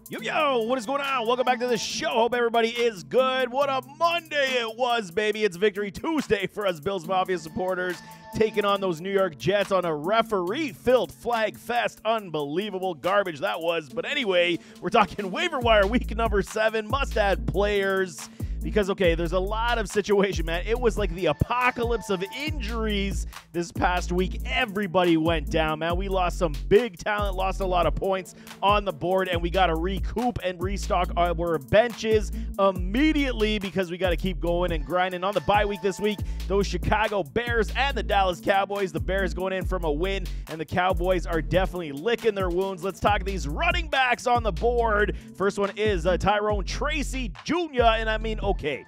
Yo, what is going on? Welcome back to the show. Hope everybody is good. What a Monday it was, baby. It's Victory Tuesday for us Bills Mafia supporters, taking on those New York Jets on a referee-filled flag fest. Unbelievable garbage that was. But anyway, we're talking waiver wire week number 7, must-add players. Because, okay, there's a lot of situation, man. It was like the apocalypse of injuries this past week. Everybody went down, man. We lost some big talent, lost a lot of points on the board, and we got to recoup and restock our benches immediately because we got to keep going and grinding. On the bye week this week, those Chicago Bears and the Dallas Cowboys. The Bears going in from a win, and the Cowboys are definitely licking their wounds. Let's talk these running backs on the board. First one is Tyrone Tracy Jr., and I mean, okay,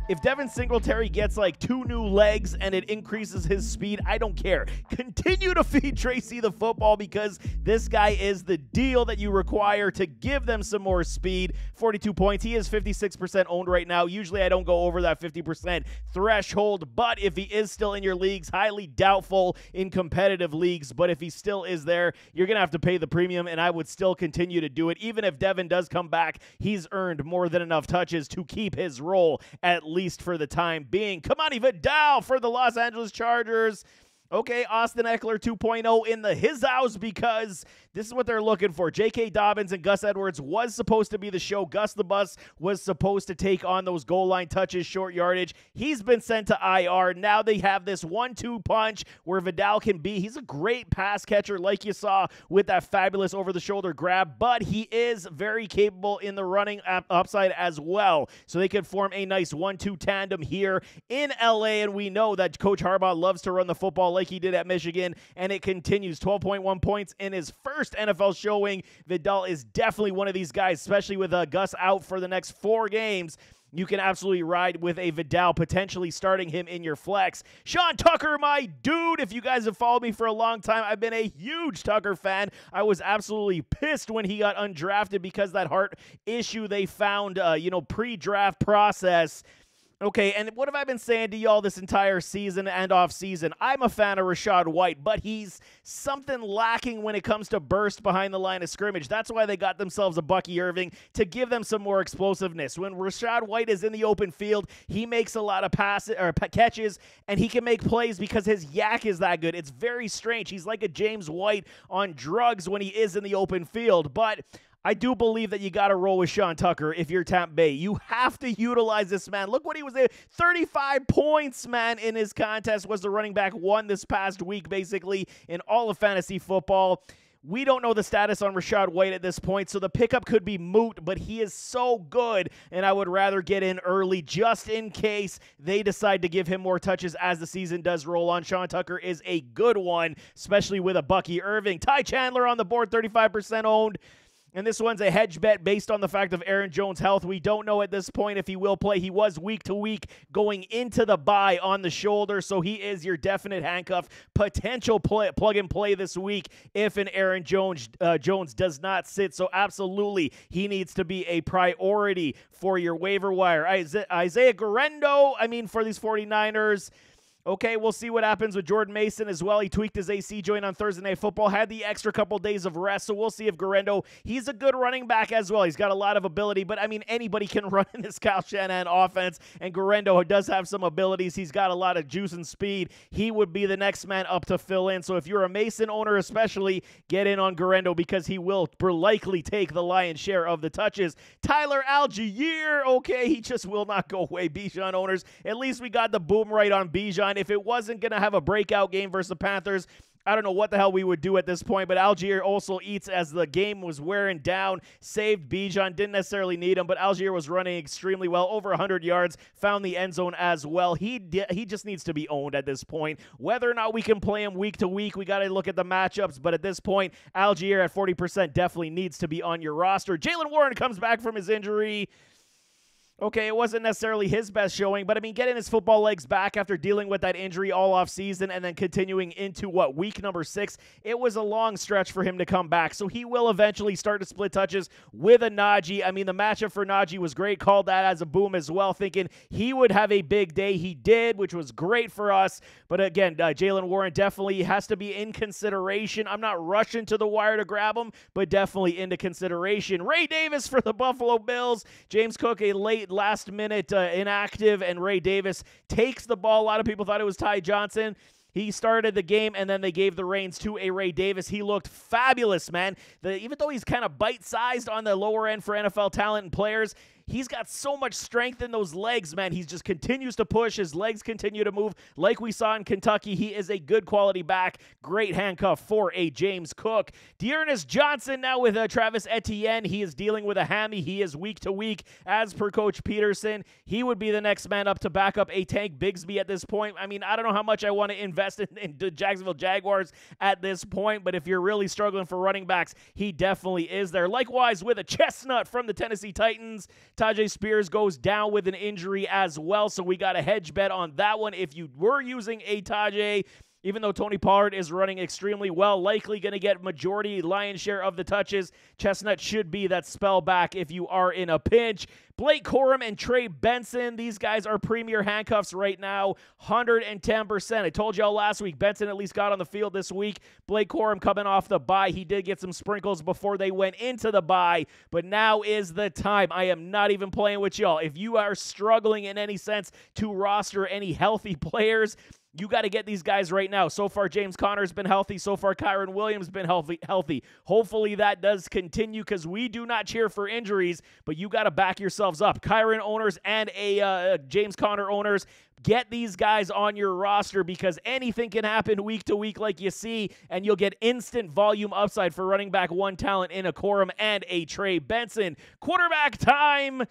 if Devin Singletary gets like 2 new legs and it increases his speed, I don't care. Continue to feed Tracy the football because this guy is the deal that you require to give them some more speed. 42 points. He is 56% owned right now. Usually I don't go over that 50% threshold, but if he is still in your leagues, highly doubtful in competitive leagues, but if he still is there, you're going to have to pay the premium, and I would still continue to do it. Even if Devin does come back, he's earned more than enough touches to keep his role at least for the time being. Kamani Vidal for the Los Angeles Chargers. Okay, Austin Eckler 2.0 in his house because this is what they're looking for. J.K. Dobbins and Gus Edwards was supposed to be the show. Gus the Bus was supposed to take on those goal line touches, short yardage. He's been sent to IR. Now they have this 1-2 punch where Vidal can be. He's a great pass catcher like you saw with that fabulous over-the-shoulder grab, but he is very capable in the running upside as well. So they could form a nice 1-2 tandem here in LA, and we know that Coach Harbaugh loves to run the football like he did at Michigan, and it continues. 12.1 points in his first NFL showing. Vidal is definitely one of these guys, especially with Gus out for the next 4 games. You can absolutely ride with a Vidal, potentially starting him in your flex. Sean Tucker, my dude, if you guys have followed me for a long time, I've been a huge Tucker fan. I was absolutely pissed when he got undrafted because that heart issue they found, pre-draft process. Okay, and what have I been saying to y'all this entire season and off season? I'm a fan of Rachaad White, but he's something lacking when it comes to burst behind the line of scrimmage. That's why they got themselves a Bucky Irving to give them some more explosiveness. When Rachaad White is in the open field, he makes a lot of passes or catches, and he can make plays because his yak is that good. It's very strange. He's like a James White on drugs when he is in the open field, but I do believe that you got to roll with Sean Tucker if you're Tampa Bay. You have to utilize this man. Look what he was there. 35 points, man, in his contest. Was the running back 1 this past week, basically, in all of fantasy football. We don't know the status on Rachaad White at this point, so the pickup could be moot, but he is so good, and I would rather get in early just in case they decide to give him more touches as the season does roll on. Sean Tucker is a good one, especially with a Bucky Irving. Ty Chandler on the board, 35% owned. And this one's a hedge bet based on the fact of Aaron Jones' health. We don't know at this point if he will play. He was week to week going into the bye on the shoulder, so he is your definite handcuff. Potential plug and play this week if an Aaron Jones does not sit. So absolutely, he needs to be a priority for your waiver wire. Isaiah Guerrero, for these 49ers. Okay, we'll see what happens with Jordan Mason as well. He tweaked his AC joint on Thursday Night Football, had the extra couple days of rest, so we'll see if Guerrero, he's a good running back as well. He's got a lot of ability, but anybody can run in this Kyle Shanahan offense, and Guerrero does have some abilities. He's got a lot of juice and speed. He would be the next man up to fill in, so if you're a Mason owner especially, get in on Guerrero because he will likely take the lion's share of the touches. Tyler Algier, okay, he just will not go away. Bijan owners, at least we got the boom right on Bijan. If it wasn't going to have a breakout game versus the Panthers, I don't know what the hell we would do at this point, but Algier also eats as the game was wearing down, saved Bijan, didn't necessarily need him, but Algier was running extremely well, over 100 yards, found the end zone as well. He just needs to be owned at this point. Whether or not we can play him week to week, we got to look at the matchups, but at this point, Algier at 40% definitely needs to be on your roster. Jaylen Warren comes back from his injury. Okay, it wasn't necessarily his best showing, but I mean, getting his football legs back after dealing with that injury all off season and then continuing into week number 6, it was a long stretch for him to come back. So he will eventually start to split touches with a Najee. I mean, the matchup for Najee was great. Called that as a boom as well, thinking he would have a big day. He did, which was great for us. But again, Jaylen Warren definitely has to be in consideration. I'm not rushing to the wire to grab him, but definitely into consideration. Ray Davis for the Buffalo Bills. James Cook, a late last-minute inactive, and Ray Davis takes the ball. A lot of people thought it was Ty Johnson. He started the game, and then they gave the reins to a Ray Davis. He looked fabulous, man. Even though he's kind of bite-sized on the lower end for NFL talent and players, he's got so much strength in those legs, man. He just continues to push. His legs continue to move like we saw in Kentucky. He is a good quality back. Great handcuff for a James Cook. Dearness Johnson now with Travis Etienne. He is dealing with a hammy. He is week to week. As per Coach Peterson, he would be the next man up to back up a Tank Bigsby at this point. I mean, I don't know how much I want to invest in the Jacksonville Jaguars at this point, but if you're really struggling for running backs, he definitely is there. Likewise with a chestnut from the Tennessee Titans, Tajay Spears goes down with an injury as well, so we got a hedge bet on that one. If you were using a Tajay, even though Tony Pollard is running extremely well, likely going to get majority lion's share of the touches, Chestnut should be that spell back if you are in a pinch. Blake Corum and Trey Benson, these guys are premier handcuffs right now, 110%. I told y'all last week, Benson at least got on the field this week. Blake Corum coming off the bye. He did get some sprinkles before they went into the bye, but now is the time. I am not even playing with y'all. If you are struggling in any sense to roster any healthy players, you got to get these guys right now. So far, James Conner's been healthy. So far, Kyron Williams been healthy. Hopefully, that does continue because we do not cheer for injuries, but you got to back yourselves up. Kyron owners and James Conner owners, get these guys on your roster because anything can happen week to week like you see, and you'll get instant volume upside for running back one talent in a Corum and a Trey Benson. Quarterback time.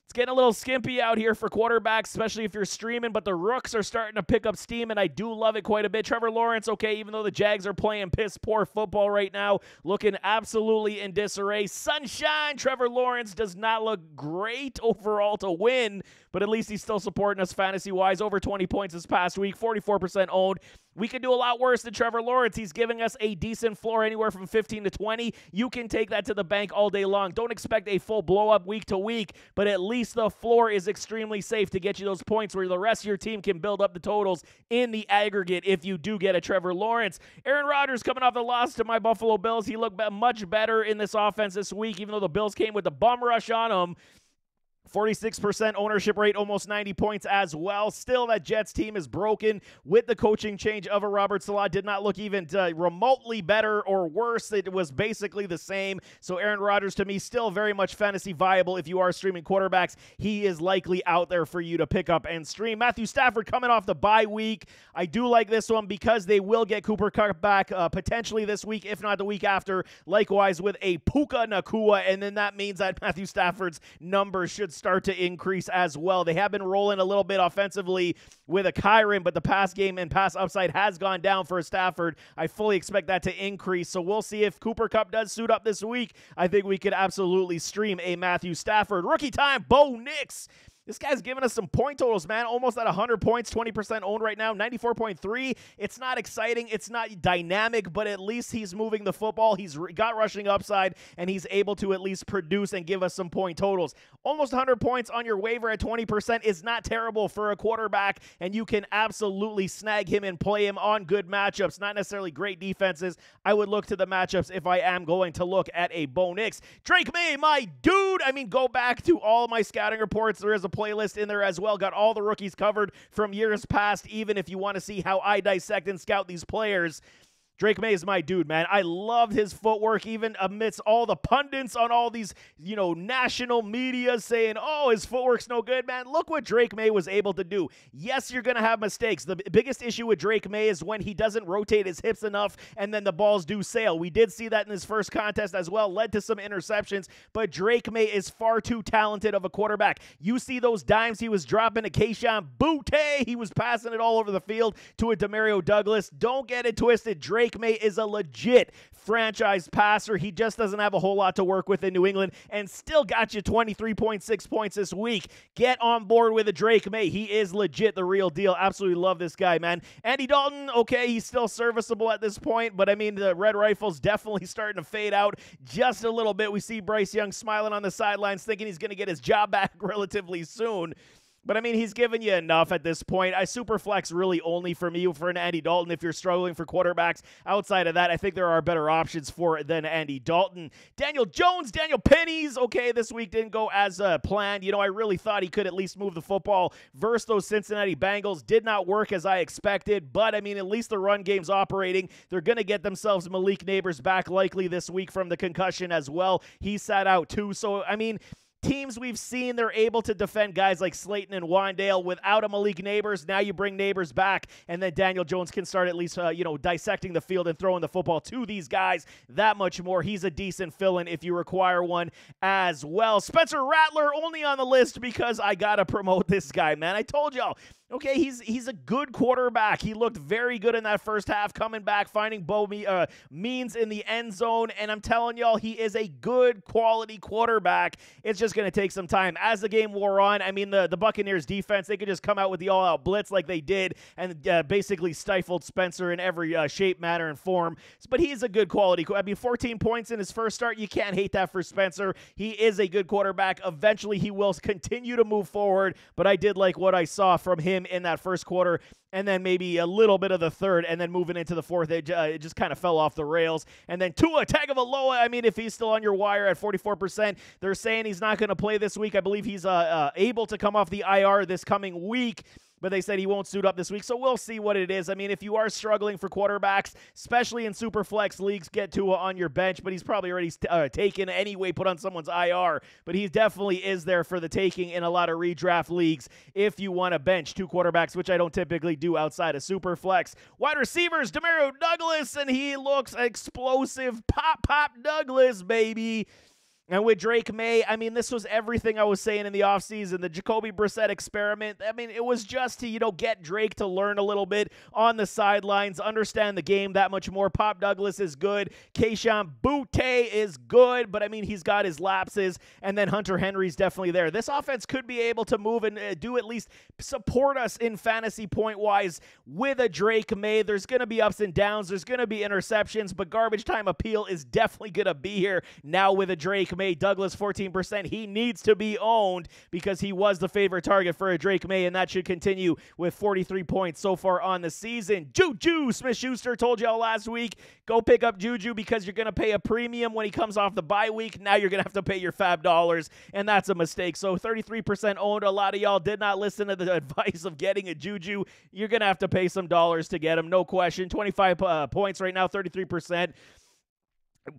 It's getting a little skimpy out here for quarterbacks, especially if you're streaming, but the rooks are starting to pick up steam, and I do love it quite a bit. Trevor Lawrence, okay, even though the Jags are playing piss-poor football right now, looking absolutely in disarray. Sunshine, Trevor Lawrence does not look great overall to win, but at least he's still supporting us fantasy-wise. Over 20 points this past week, 44% owned. We could do a lot worse than Trevor Lawrence. He's giving us a decent floor anywhere from 15 to 20. You can take that to the bank all day long. Don't expect a full blow-up week to week, but at least the floor is extremely safe to get you those points where the rest of your team can build up the totals in the aggregate if you do get a Trevor Lawrence. Aaron Rodgers coming off the loss to my Buffalo Bills. He looked much better in this offense this week, even though the Bills came with the bum rush on him. 46% ownership rate, almost 90 points as well. Still, that Jets team is broken with the coaching change of a Robert Saleh. Did not look even remotely better or worse. It was basically the same. So Aaron Rodgers, to me, still very much fantasy viable. If you are streaming quarterbacks, he is likely out there for you to pick up and stream. Matthew Stafford coming off the bye week. I do like this one because they will get Cooper Kupp back potentially this week, if not the week after. Likewise with a Puka Nacua, and then that means that Matthew Stafford's numbers should start to increase as well. They have been rolling a little bit offensively with a Kyron, but the pass game and pass upside has gone down for Stafford. I fully expect that to increase, so we'll see if Cooper Kupp does suit up this week. I think we could absolutely stream a Matthew Stafford. Rookie time, Bo Nix. This guy's giving us some point totals, man. Almost at 100 points, 20% owned right now, 94.3. It's not exciting. It's not dynamic, but at least he's moving the football. He's got rushing upside, and he's able to at least produce and give us some point totals. Almost 100 points on your waiver at 20% is not terrible for a quarterback, and you can absolutely snag him and play him on good matchups, not necessarily great defenses. I would look to the matchups if I am going to look at a Bo Nix. Drake May, my dude. I mean, go back to all my scouting reports. There is a playlist in there as well. Got all the rookies covered from years past, even if you want to see how I dissect and scout these players. Drake May is my dude, man. I loved his footwork, even amidst all the pundits on all these, national media saying, oh, his footwork's no good, man. Look what Drake May was able to do. Yes, you're going to have mistakes. The biggest issue with Drake May is when he doesn't rotate his hips enough and then the balls do sail. We did see that in his first contest as well, led to some interceptions, but Drake May is far too talented of a quarterback. You see those dimes he was dropping to Kayshon Boutte. He was passing it all over the field to a Demario Douglas. Don't get it twisted. Drake Drake May is a legit franchise passer. He just doesn't have a whole lot to work with in New England and still got you 23.6 points this week. Get on board with a Drake May. He is legit the real deal. Absolutely love this guy, man. Andy Dalton, okay, he's still serviceable at this point, but I mean, the Red Rifle's definitely starting to fade out just a little bit. We see Bryce Young smiling on the sidelines thinking he's going to get his job back relatively soon. But, I mean, he's given you enough at this point. I Superflex really only for me for an Andy Dalton if you're struggling for quarterbacks. Outside of that, I think there are better options for than Andy Dalton. Daniel Jones, Daniel Pennies, okay, this week didn't go as planned. You know, I really thought he could at least move the football versus those Cincinnati Bengals. Did not work as I expected, but, I mean, at least the run game's operating. They're going to get themselves Malik Neighbors back likely this week from the concussion as well. He sat out too, so, I mean, teams we've seen, they're able to defend guys like Slayton and Wandale without a Malik Neighbors. Now you bring Neighbors back, and then Daniel Jones can start at least, dissecting the field and throwing the football to these guys that much more. He's a decent fill-in if you require one as well. Spencer Rattler only on the list because I got to promote this guy, man. I told y'all. Okay, he's a good quarterback. He looked very good in that first half, coming back, finding Means in the end zone, and I'm telling y'all, he is a good quality quarterback. It's just going to take some time. As the game wore on, I mean, the Buccaneers defense, they could just come out with the all-out blitz like they did and basically stifled Spencer in every shape, manner, and form. But he's a good quality. I mean, 14 points in his first start. You can't hate that for Spencer. He is a good quarterback. Eventually, he will continue to move forward, but I did like what I saw from him in that first quarter, and then maybe a little bit of the third, and then moving into the fourth, it just kind of fell off the rails. And then Tua Tagovailoa, I mean, if he's still on your wire at 44%, they're saying he's not going to play this week. I believe he's able to come off the IR this coming week, but they said he won't suit up this week, so we'll see what it is. I mean, if you are struggling for quarterbacks, especially in super flex leagues, get Tua on your bench, but he's probably already taken anyway, put on someone's IR, but he definitely is there for the taking in a lot of redraft leagues if you want to bench two quarterbacks, which I don't typically do outside of super flex. Wide receivers, Demario Douglas, and he looks explosive. Pop Douglas, baby. And with Drake May, I mean, this was everything I was saying in the offseason. The Jacoby Brissett experiment, I mean, it was just to, get Drake to learn a little bit on the sidelines, understand the game that much more. Pop Douglas is good. Kayshon Boutte is good, but, I mean, he's got his lapses. And then Hunter Henry's definitely there. This offense could be able to move and do at least support us in fantasy point-wise with a Drake May. There's going to be ups and downs. There's going to be interceptions, but garbage time appeal is definitely going to be here now with a Drake May. Douglas 14%. He needs to be owned because he was the favorite target for a Drake May, and that should continue with 43 points so far on the season. Juju Smith-Schuster, told y'all last week, go pick up Juju because you're going to pay a premium when he comes off the bye week. Now you're going to have to pay your fab dollars, and that's a mistake. So 33% owned. A lot of y'all did not listen to the advice of getting a Juju. You're going to have to pay some dollars to get him, no question. 25 points right now, 33%.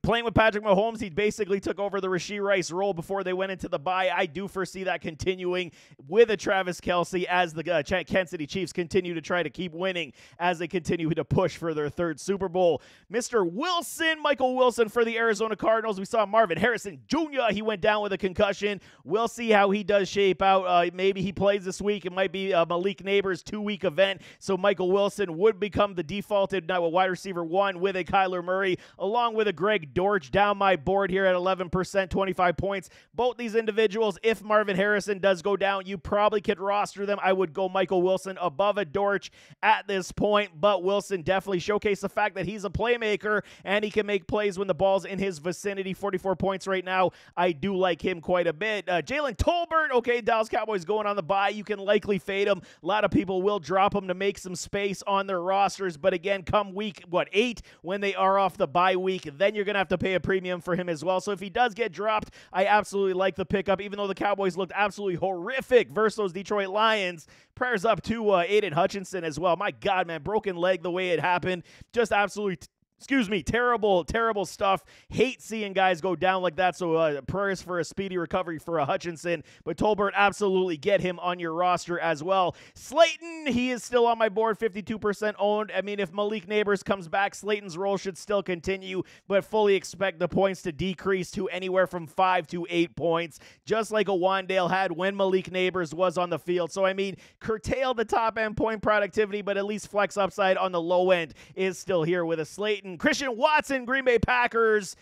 Playing with Patrick Mahomes, he basically took over the Rashee Rice role before they went into the bye. I do foresee that continuing with a Travis Kelce as the Kansas City Chiefs continue to try to keep winning as they continue to push for their third Super Bowl. Mr. Wilson, Michael Wilson for the Arizona Cardinals. We saw Marvin Harrison Jr. He went down with a concussion. We'll see how he does shape out. Maybe he plays this week. It might be Malik Neighbors' 2-week event. So Michael Wilson would become the defaulted wide receiver 1 with a Kyler Murray, along with a Greg Dortch down my board here at 11%, 25 points. Both these individuals, if Marvin Harrison does go down, you probably could roster them. I would go Michael Wilson above a Dortch at this point, but Wilson definitely showcased the fact that he's a playmaker and he can make plays when the ball's in his vicinity. 44 points right now. I do like him quite a bit. Jalen Tolbert, okay, Dallas Cowboys going on the bye. You can likely fade him. A lot of people will drop him to make some space on their rosters, but again, come week, 8, when they are off the bye week, then you're going to have to pay a premium for him as well. So if he does get dropped, I absolutely like the pickup, even though the Cowboys looked absolutely horrific versus those Detroit Lions. Prayers up to Aiden Hutchinson as well. My God, man, broken leg the way it happened. Just absolutely Excuse me, terrible, terrible stuff. Hate seeing guys go down like that, so prayers for a speedy recovery for Hutchinson. But Tolbert, absolutely get him on your roster as well. Slayton, he is still on my board, 52% owned. I mean, if Malik Neighbors comes back, Slayton's role should still continue, but fully expect the points to decrease to anywhere from 5 to 8 points, just like a Wandale had when Malik Neighbors was on the field. So, I mean, curtail the top-end point productivity, but at least flex upside on the low end is still here with a Slayton. Christian Watson, Green Bay Packers.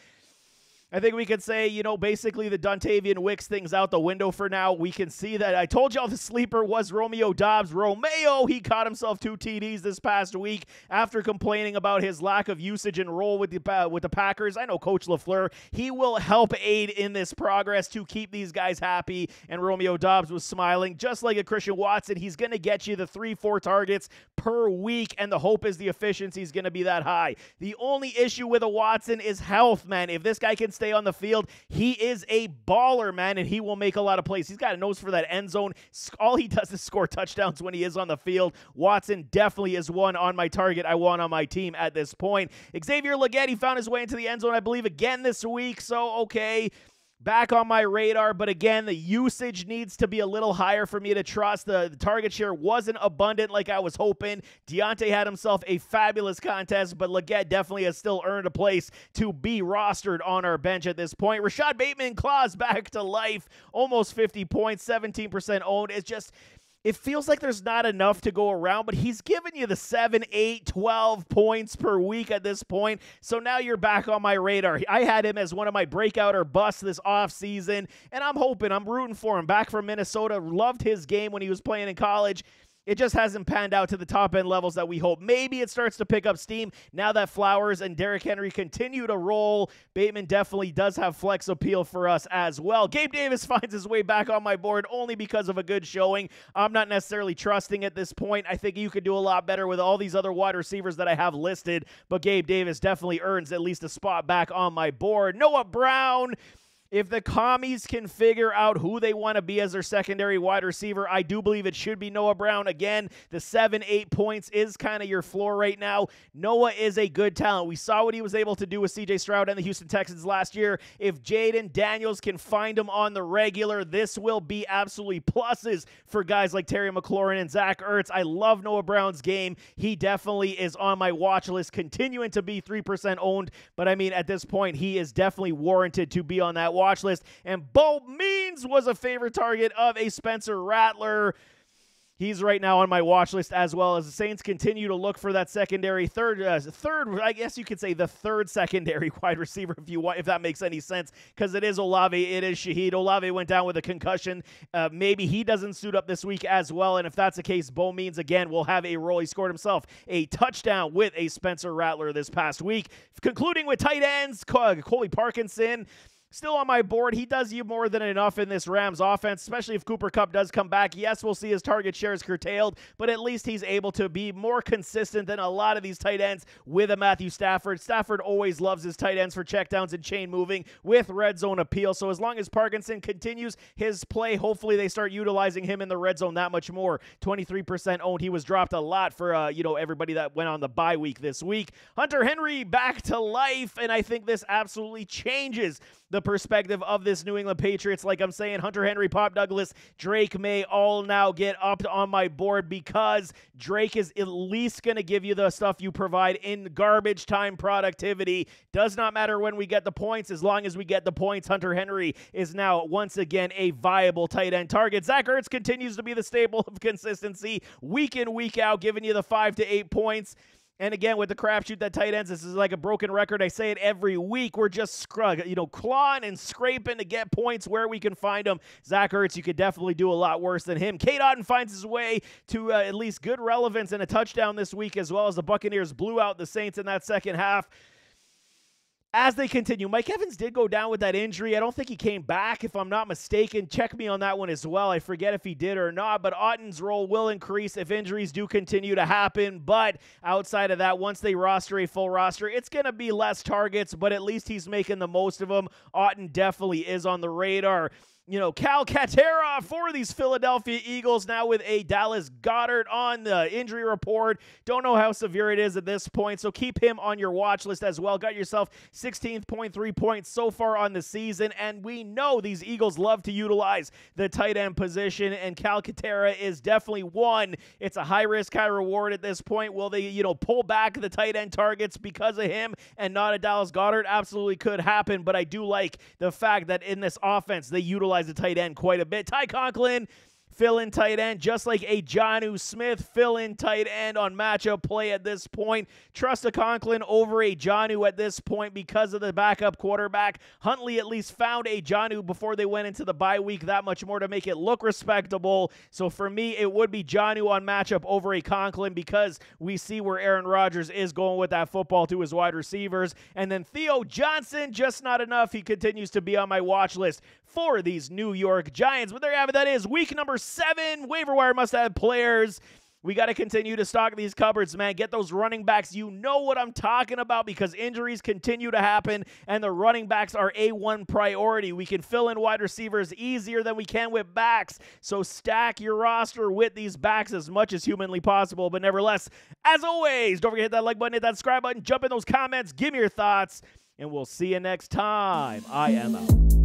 I think we could say, you know, basically the Dontavian Wicks thing's out the window for now. We can see that. I told y'all the sleeper was Romeo Doubs. Romeo, he caught himself 2 TDs this past week after complaining about his lack of usage and role with the Packers. I know Coach LaFleur, he will help aid in this progress to keep these guys happy, and Romeo Doubs was smiling. Just like a Christian Watson, he's going to get you the 3-4 targets per week, and the hope is the efficiency is going to be that high. The only issue with a Watson is health, man. If this guy can stay on the field, he is a baller, man, and he will make a lot of plays. He's got a nose for that end zone. All he does is score touchdowns when he is on the field. Watson definitely is one on my target. I want on my team at this point. Xavier Legette, he found his way into the end zone, I believe, again this week, so okay. Back on my radar, but again, the usage needs to be a little higher for me to trust. The target share wasn't abundant like I was hoping. Deontay had himself a fabulous contest, but Legette definitely has still earned a place to be rostered on our bench at this point. Rashad Bateman claws back to life, almost 50 points, 17% owned. It's just... it feels like there's not enough to go around, but he's giving you the 7, 8, 12 points per week at this point. So now you're back on my radar. I had him as one of my breakout or bust this offseason, and I'm rooting for him. Back from Minnesota, loved his game when he was playing in college. It just hasn't panned out to the top-end levels that we hope. Maybe it starts to pick up steam now that Flowers and Derrick Henry continue to roll. Bateman definitely does have flex appeal for us as well. Gabe Davis finds his way back on my board only because of a good showing. I'm not necessarily trusting at this point. I think you could do a lot better with all these other wide receivers that I have listed, but Gabe Davis definitely earns at least a spot back on my board. Noah Brown. If the commies can figure out who they want to be as their secondary wide receiver, I do believe it should be Noah Brown. Again, the 7, 8 points is kind of your floor right now. Noah is a good talent. We saw what he was able to do with C.J. Stroud and the Houston Texans last year. If Jaden Daniels can find him on the regular, this will be absolutely pluses for guys like Terry McLaurin and Zach Ertz. I love Noah Brown's game. He definitely is on my watch list, continuing to be 3% owned. But I mean, at this point, he is definitely warranted to be on that watch list. And Bo Means was a favorite target of a Spencer Rattler. He's right now on my watch list, as well as the Saints continue to look for that secondary third, I guess you could say the third secondary wide receiver if that makes any sense, because it is Olave, it is Shaheed. Olave went down with a concussion. Maybe he doesn't suit up this week as well, and if that's the case, Bo Means, again, will have a role. He scored himself a touchdown with a Spencer Rattler this past week. Concluding with tight ends, Coley Parkinson, still on my board. He does you more than enough in this Rams offense, especially if Cooper Kupp does come back. Yes, we'll see his target shares curtailed, but at least he's able to be more consistent than a lot of these tight ends with a Matthew Stafford. Stafford always loves his tight ends for checkdowns and chain moving with red zone appeal. So as long as Parkinson continues his play, hopefully they start utilizing him in the red zone that much more. 23% owned. He was dropped a lot for everybody that went on the bye week this week. Hunter Henry back to life, and I think this absolutely changes the perspective of this New England Patriots. Like I'm saying, Hunter Henry, Pop Douglas, Drake May all now get up on my board, because Drake is at least going to give you the stuff you provide in garbage time productivity. Does not matter when we get the points. As long as we get the points, Hunter Henry is now once again a viable tight end target. Zach Ertz continues to be the staple of consistency week in, week out, giving you the 5 to 8 points. And again, with the crapshoot that tight ends, this is like a broken record. I say it every week. We're just clawing and scraping to get points where we can find them. Zach Ertz, you could definitely do a lot worse than him. Cade Otton finds his way to at least good relevance and a touchdown this week, as well as the Buccaneers blew out the Saints in that second half. As they continue, Mike Evans did go down with that injury. I don't think he came back, if I'm not mistaken. Check me on that one as well. I forget if he did or not, but Otton's role will increase if injuries do continue to happen. But outside of that, once they roster a full roster, it's going to be less targets, but at least he's making the most of them. Otton definitely is on the radar. Calcaterra for these Philadelphia Eagles now with a Dallas Goedert on the injury report. Don't know how severe it is at this point, so keep him on your watch list as well. Got yourself 16.3 points so far on the season, and we know these Eagles love to utilize the tight end position, and Calcaterra is definitely one. It's a high risk, high reward at this point. Will they, pull back the tight end targets because of him and not a Dallas Goedert? Absolutely could happen, but I do like the fact that in this offense, they utilize the tight end quite a bit. Ty Conklin, fill-in tight end, just like a Jonnu Smith, fill-in tight end on matchup play at this point. Trust a Conklin over a Jonnu at this point because of the backup quarterback. Huntley at least found a Jonnu before they went into the bye week, that much more to make it look respectable. So for me, it would be Jonnu on matchup over a Conklin because we see where Aaron Rodgers is going with that football to his wide receivers. And then Theo Johnson, just not enough. He continues to be on my watch list for these New York Giants. But there you have it. That is week number 7. Waiver wire must have players. We got to continue to stock these cupboards, man. Get those running backs. You know what I'm talking about because injuries continue to happen, and the running backs are A1 priority. We can fill in wide receivers easier than we can with backs, so stack your roster with these backs as much as humanly possible. But nevertheless, as always, don't forget to hit that like button, hit that subscribe button, jump in those comments, give me your thoughts, and we'll see you next time. I am out.